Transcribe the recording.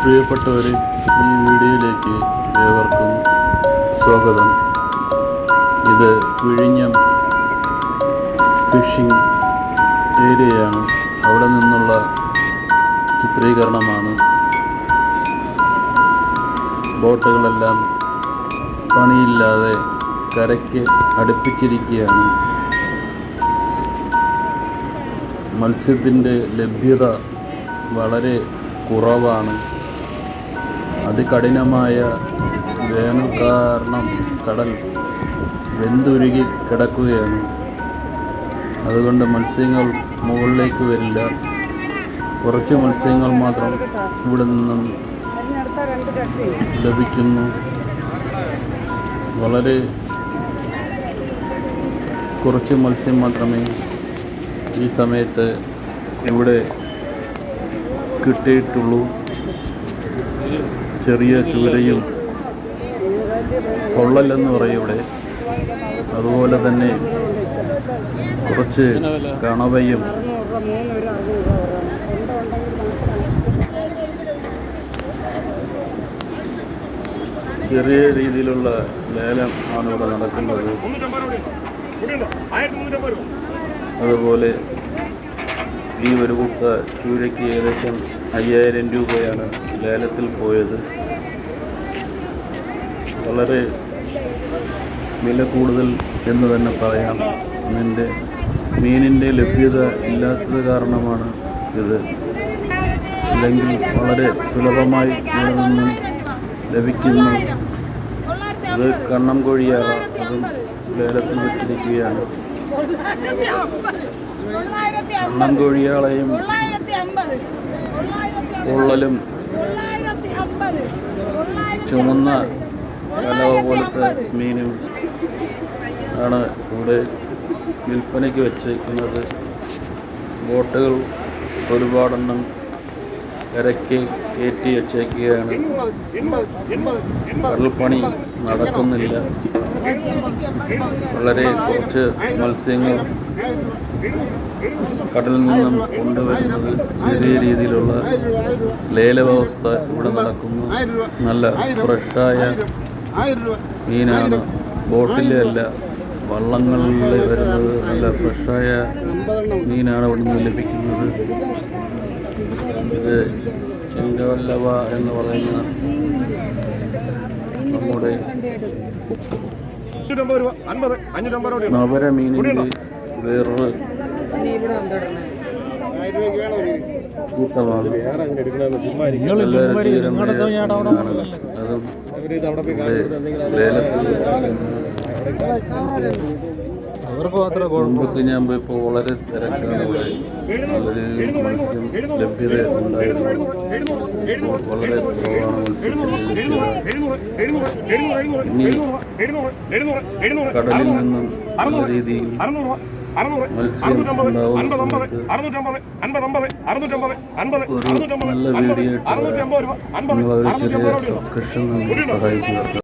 പ്രിയപ്പെട്ടവരെ, ഈ വീഡിയോയിലേക്ക് ഏവർക്കും സ്വാഗതം. ഇത് വിഴിഞ്ഞം ഫിഷിംഗ് ഏരിയയാണ്. അവിടെ നിന്നുള്ള ചിത്രീകരണമാണ്. ബോട്ടുകളെല്ലാം പണിയില്ലാതെ കരയ്ക്ക് അടുപ്പിച്ചിരിക്കുകയാണ്. മത്സ്യത്തിൻ്റെ ലഭ്യത വളരെ കുറവാണ്. അതികഠിനമായ വേനൽ കാരണം കടൽ വെന്തുരുകി കിടക്കുകയാണ്. അതുകൊണ്ട് മത്സ്യങ്ങൾ മുകളിലേക്ക് വരില്ല. കുറച്ച് മത്സ്യങ്ങൾ മാത്രം ഇവിടെ നിന്നും ലഭിക്കുന്നു. വളരെ കുറച്ച് മത്സ്യം മാത്രമേ ഈ സമയത്ത് ഇവിടെ കിട്ടിയിട്ടുള്ളൂ. ചെറിയ ചൂരയും പൊള്ളലെന്ന് പറയും ഇവിടെ. അതുപോലെ തന്നെ കുറച്ച് കണവയും ചെറിയ രീതിയിലുള്ള ലേലം ആണ് ഇവിടെ നടക്കുന്നത്. അതുപോലെ ഈ ഒരു കുട്ട ചൂരയ്ക്ക് ഏകദേശം 5000 രൂപയാണ് ലേലത്തിൽ പോയത്. വളരെ വില കൂടുതൽ എന്ന് തന്നെ പറയാം. മീനിൻ്റെ ലഭ്യത ഇല്ലാത്തത് കാരണമാണ് ഇത്. അല്ലെങ്കിൽ വളരെ സുലഭമായി ഇവിടെ നിന്നും ലഭിക്കുന്നു. ഇത് കണ്ണം കോഴിയാണ്, അതും ലേലത്തിൽ വെച്ചിരിക്കുകയാണ്. കണ്ണം കോഴിയാളെയും പൊള്ളലും ചുമന്ന കലവ പോലത്തെ മീനും ആണ് ഇവിടെ വിൽപ്പനയ്ക്ക് വെച്ചിരിക്കുന്നത്. ബോട്ടുകൾ ഒരുപാടെണ്ണം കരയ്ക്ക് കയറ്റി വച്ചേക്കുകയാണ്. കടൽപ്പണി നടക്കുന്നില്ല. വളരെ കുറച്ച് മത്സ്യങ്ങൾ കടലിൽ നിന്നും കൊണ്ടുവരുന്നത്. ചെറിയ രീതിയിലുള്ള ലേല വ്യവസ്ഥ ഇവിടെ നടക്കുന്നു. നല്ല ഫ്രഷായ മീനാണ്. ബോട്ടിലെ അല്ല, വള്ളങ്ങളിൽ വരുന്നത്. നല്ല ഫ്രഷായ മീനാണ് ഇവിടെ നിന്ന് ലഭിക്കുന്നത്. ഇത് ചെങ്കവല്ലവ എന്ന് പറയുന്ന നമ്മുടെ നവര മീനിൻ്റെ വേറൊരു കൂട്ടമാണ്. അതും ലേലത്തിൽ മുമ്പൊക്കെ ഞാൻ പോയപ്പോൾ വളരെ തിരക്കാണ് ഇവിടെ. വളരെ മത്സ്യം ലഭ്യത ഉണ്ടായിരുന്നു. വളരെ കുറവാണ് മത്സ്യത്തിൻ്റെ ലഭ്യത. ഇനി കടലിൽ നിന്നും നല്ല രീതിയിൽ മത്സ്യം ഉണ്ടാവുന്ന സമയത്ത് ഒരു നല്ല വീഡിയോ ആയിട്ട് നിങ്ങളൊരു ചെറിയ സബ്സ്ക്രിപ്ഷൻ നൽകി സഹായിക്കുക.